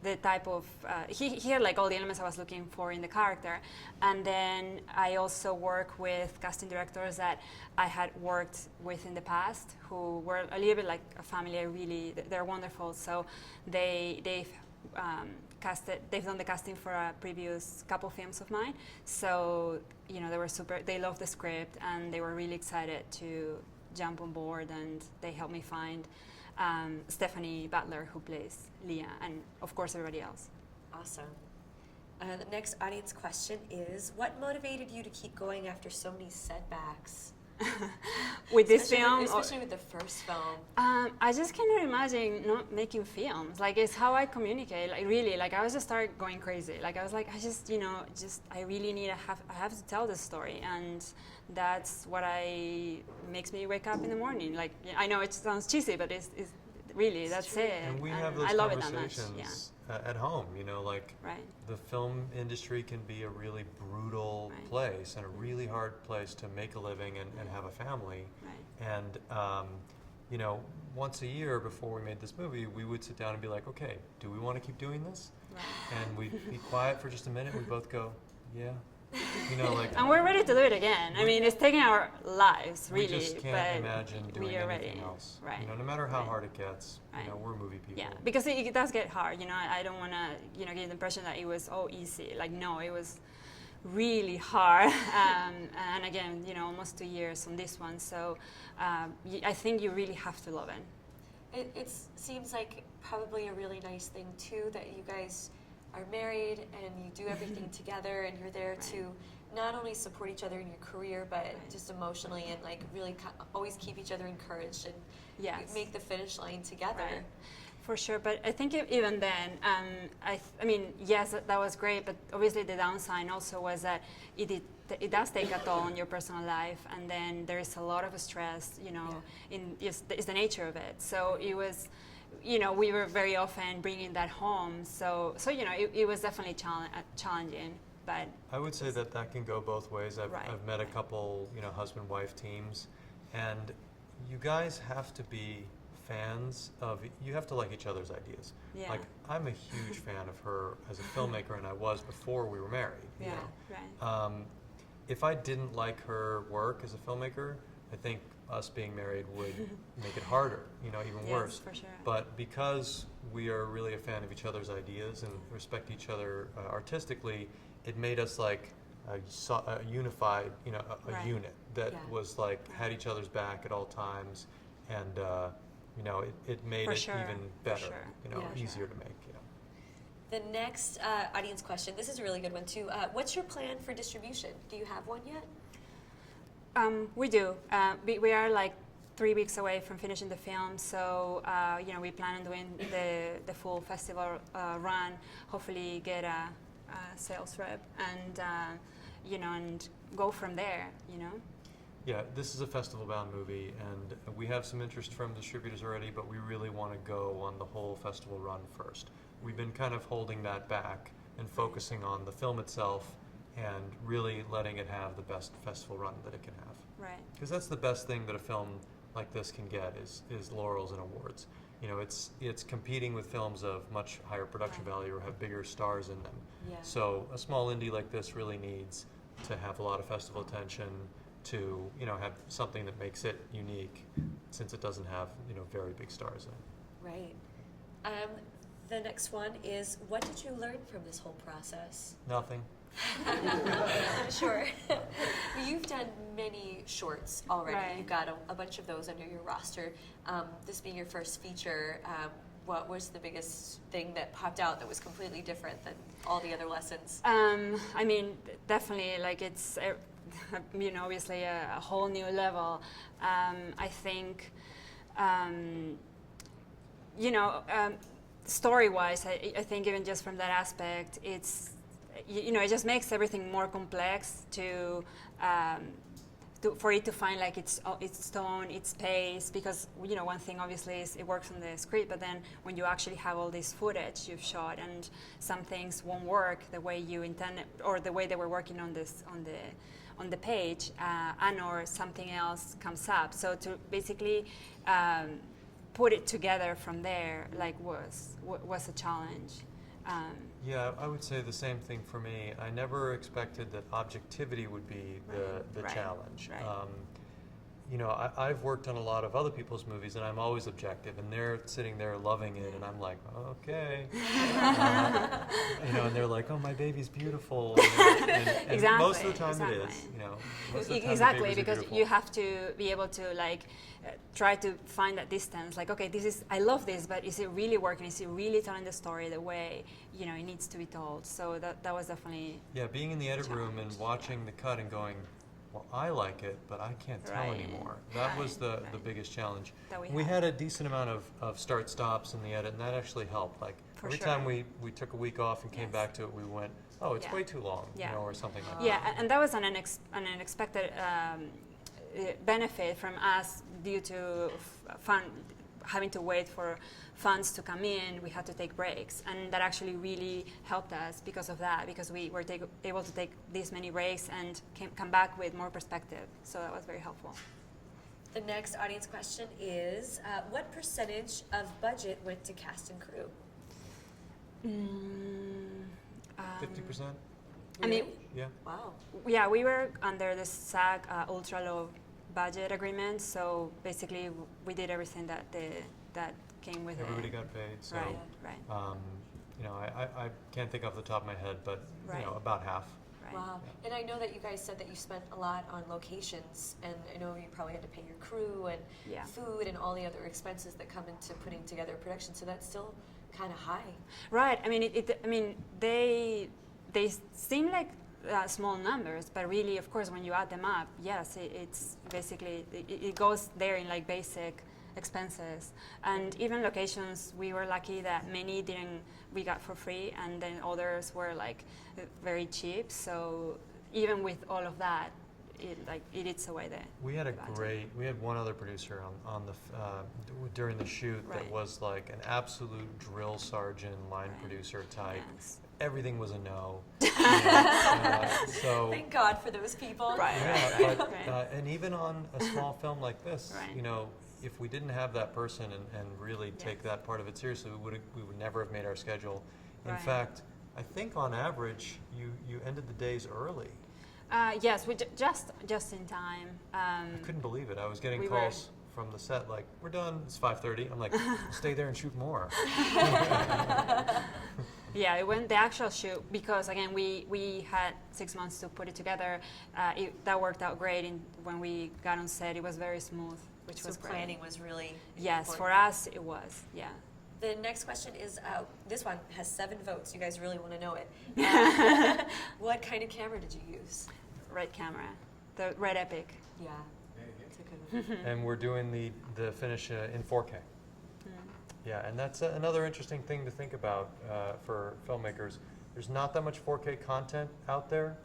the type of he had like all the elements I was looking for in the character. And then I also work with casting directors that I had worked with in the past, who were a little bit like a family. They're wonderful. So they've done the casting for a previous couple films of mine. So, you know, they loved the script and they were really excited to jump on board, and they helped me find Stephanie Butler, who plays Leah, and of course everybody else. Awesome. The next audience question is, what motivated you to keep going after so many setbacks? With this film? Especially with the first film. I just cannot imagine not making films. Like, it's how I communicate. Like, really, like, I was just started going crazy. Like, I was like, I really need I have to tell this story, and that's what makes me wake up in the morning. Like, I know it sounds cheesy, but it's really, that's it. And we have those I love it that much. conversations at home, you know, like Right. the film industry can be a really brutal Right. place and a really hard place to make a living and have a family. Right. And, you know, once a year before we made this movie, we would sit down and be like, okay, do we want to keep doing this? Right. And we'd be quiet for just a minute. We'd both go, yeah. You know, like, And we're ready to do it again. I mean, it's taking our lives, really. we just can't but imagine doing we are anything ready. else. Right. You know, no matter how Right. hard it gets, Right. you know, we're movie people. Yeah, because it does get hard. You know, I don't want to, you know, give the impression that it was all easy. Like, no, it was really hard. And again, you know, almost 2 years on this one. So I think you really have to love it. It seems like probably a really nice thing too that you guys are married and you do everything together, and you're there Right. to not only support each other in your career, but just emotionally, and like really always keep each other encouraged and Yes. make the finish line together. Right. For sure, but I think even then, I mean, yes, that was great, but obviously the downside also was that it does take a toll on your personal life, and then there is a lot of stress, you know, it's the nature of it. So it was, you know, we were very often bringing that home. So you know, it was definitely challenging, but I would say that can go both ways. I've met a Right. couple, you know, husband-wife teams, and you guys have to be fans of, you have to like each other's ideas. Yeah. Like, I'm a huge fan of her as a filmmaker, and I was before we were married. you yeah, know. right. If I didn't like her work as a filmmaker, I think us being married would make it harder, you know, even Yes, worse. for sure. But because we are really a fan of each other's ideas and respect each other artistically, it made us like a unified, you know, a Right. unit that Yeah. was like, had each other's back at all times, and you know, it made For it sure, even for better, sure. you know, Yeah. easier to make. You know. The next audience question, this is a really good one too. What's your plan for distribution? Do you have one yet? We do. We are like 3 weeks away from finishing the film, so you know, we plan on doing the full festival run. Hopefully, get a sales rep, and you know, and go from there. You know. Yeah, this is a festival-bound movie, and we have some interest from distributors already, but we really want to go on the whole festival run first. We've been kind of holding that back and focusing on the film itself and really letting it have the best festival run that it can have. Right. Because that's the best thing that a film like this can get is laurels and awards. You know, it's competing with films of much higher production Right. value or have bigger stars in them. Yeah. So a small indie like this really needs to have a lot of festival attention, to, you know, have something that makes it unique, since it doesn't have, you know, very big stars in it. Right. The next one is, what did you learn from this whole process? Nothing. Sure. You've done many shorts already. Right. You've got a bunch of those under your roster. This being your first feature, what was the biggest thing that popped out that was completely different than all the other lessons? I mean, definitely, like, it's, you know, obviously a whole new level. I think, you know, story-wise, I think even just from that aspect, it's, you know, it just makes everything more complex to for it to find like its tone, its pace, because one thing obviously is it works on the script, but then when you actually have all this footage you've shot and some things won't work the way you intended or the way they were working on the page, and or something else comes up. So to basically put it together from there was a challenge. Yeah, I would say the same thing for me. I never expected that objectivity would be the challenge. Right. I've worked on a lot of other people's movies, and I'm always objective, and they're sitting there loving it, and I'm like, okay. And they're like, oh, my baby's beautiful. And Exactly, most of the time it is. Most of the time Exactly, the babies are because beautiful. you have to be able to try to find that distance. Like, okay, I love this, but is it really working? Is it really telling the story the way it needs to be told? So that was definitely being in the edit room and watching the cut and going, well, I like it, but I can't tell Right. anymore. That was the Right. biggest challenge. That we We had. had a decent amount of start stops in the edit, and that actually helped. Like For every sure. time we took a week off and came Yes. back to it, we went, oh, it's Yeah. way too long, Yeah. or something like that. Yeah, and that was an unexpected benefit from us due to having to wait for funds to come in. We had to take breaks, and that actually really helped us because of that, because we were able to take these many breaks and come back with more perspective. So that was very helpful. The next audience question is, what percentage of budget went to cast and crew? 50%? I mean, Yeah. Wow. yeah, we were under the SAG ultra low budget agreement, so basically we did everything that came with Everybody it. got paid, so Right. I can't think off the top of my head, but Right. About half. Right. Wow. And I know that you guys said that you spent a lot on locations, and I know you probably had to pay your crew and Yeah. food and all the other expenses that come into putting together a production, so that's still kind of high. Right. I mean, they seem like small numbers, but really, of course, when you add them up, yes, it's basically it goes there in like basic expenses. And even locations, we were lucky that many we got for free, and then others were like very cheap. So even with all of that, it eats away there. We had we had one other producer on the during the shoot that Right. was like an absolute drill sergeant, line Right. producer type. Yes. Everything was a no. So Thank God for those people. Right. yeah, but Right. and even on a small film like this, Right. if we didn't have that person and really Yes. take that part of it seriously, we would never have made our schedule. In Right. fact, I think on average you ended the days early. Yes, we just in time. I couldn't believe it. I was getting We were- calls from the set like, we're done, it's 5:30. I'm like, stay there and shoot more. Yeah, it went the actual shoot because again we had 6 months to put it together. That worked out great. When we got on set, it was very smooth, which So was great. planning was really Yes, important. for us it was. Yeah. The next question is, this one has 7 votes. You guys really want to know it. What kind of camera did you use? Red camera, the Red Epic. Yeah, it's a good one. And we're doing the finish in 4K. Yeah, and that's another interesting thing to think about for filmmakers. There's not that much 4K content out there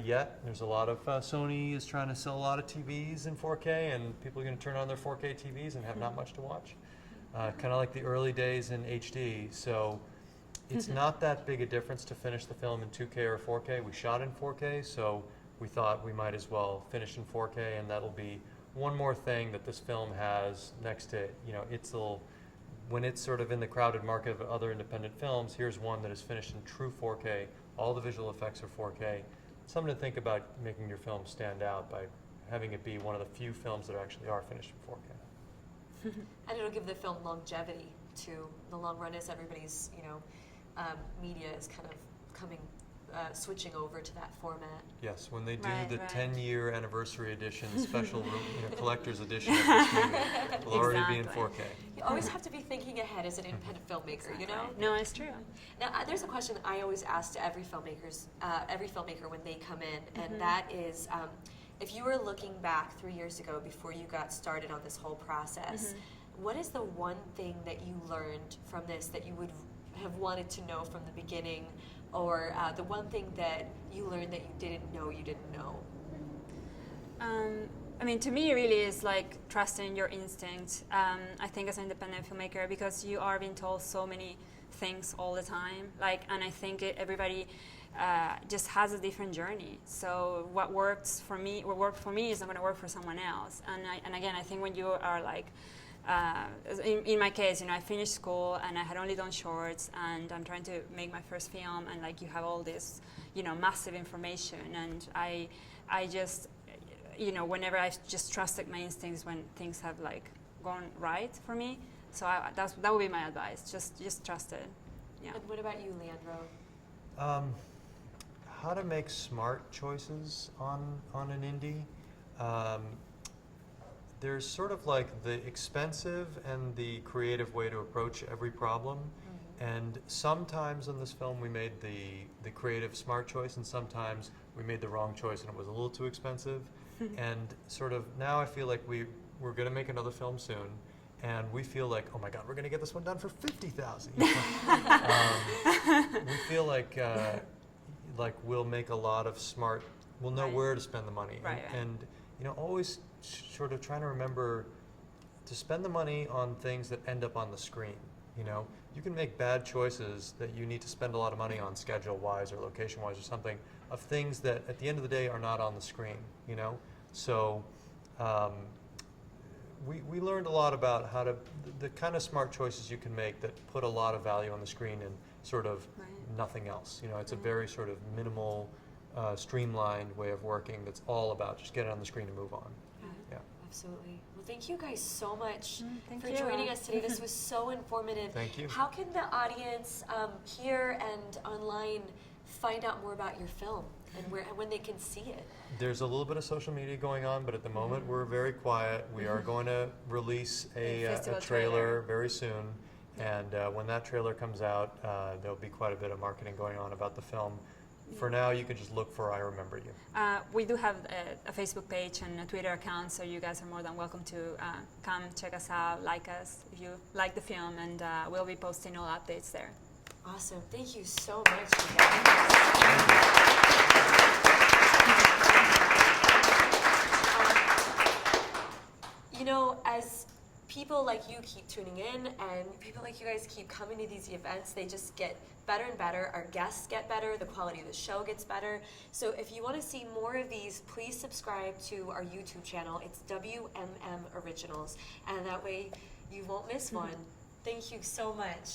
yet. There's a lot of Sony is trying to sell a lot of TVs in 4K, and people are going to turn on their 4K TVs and have not much to watch. Kind of like the early days in HD. So it's not that big a difference to finish the film in 2K or 4K. We shot in 4K, so we thought we might as well finish in 4K, and that'll be one more thing that this film has next to, when it's sort of in the crowded market of other independent films, here's one that is finished in true 4K. All the visual effects are 4K. Something to think about making your film stand out by having it be one of the few films that actually are finished in 4K. And it'll give the film longevity too. The long run as everybody's, media is kind of switching over to that format. Yes, when they do Right, the right. 10-year anniversary edition, special collector's edition of this movie, it'll already be in Exactly. 4K. You always have to be thinking ahead as an independent filmmaker, you know? No, it's true. Now, there's a question I always ask to every filmmaker when they come in, and that is, if you were looking back 3 years ago before you got started on this whole process, what is the one thing that you learned from this that you would have wanted to know from the beginning, or the one thing that you learned that you didn't know? I mean, to me, it really is like trusting your instinct. I think as an independent filmmaker, because you are being told so many things all the time, like, and I think everybody just has a different journey. So what works for me, what worked for me, is not going to work for someone else. And again, I think when you are like, in my case, I finished school and I had only done shorts, and I'm trying to make my first film, and like you have all this, massive information, and I just, whenever I just trusted my instincts when things have like gone right for me. So that would be my advice. Just trust it. Yeah. And what about you, Leandro? How to make smart choices on an indie. There's sort of like the expensive and the creative way to approach every problem. And sometimes in this film we made the creative smart choice, and sometimes we made the wrong choice and it was a little too expensive. And sort of now I feel like we're going to make another film soon, and we feel like, oh my God, we're going to get this one done for $50,000. We feel like we'll make a lot of smart. We'll know where to spend the money, and always sort of trying to remember to spend the money on things that end up on the screen. You can make bad choices that you need to spend a lot of money on, schedule-wise or location-wise or something, of things that at the end of the day are not on the screen. So we learned a lot about how to the kind of smart choices you can make that put a lot of value on the screen and sort of nothing else. It's a very sort of minimal, streamlined way of working that's all about just get it on the screen and move on. Yeah. Absolutely. Well, thank you guys so much for you. joining us today. This was so informative. Thank you. How can the audience here and online find out more about your film and when they can see it? There's a little bit of social media going on, but at the moment we're very quiet. We are going to release a trailer very soon, and when that trailer comes out, there'll be quite a bit of marketing going on about the film. For now, you can just look for I Remember You. We do have a Facebook page and a Twitter account, so you guys are more than welcome to come check us out, like us if you like the film, and we'll be posting all updates there. Awesome. Thank you so much for that. As people like you keep tuning in and people like you guys keep coming to these events, they just get better and better. Our guests get better. The quality of the show gets better. So if you want to see more of these, please subscribe to our YouTube channel. It's WMM Originals. And that way you won't miss one. Thank you so much.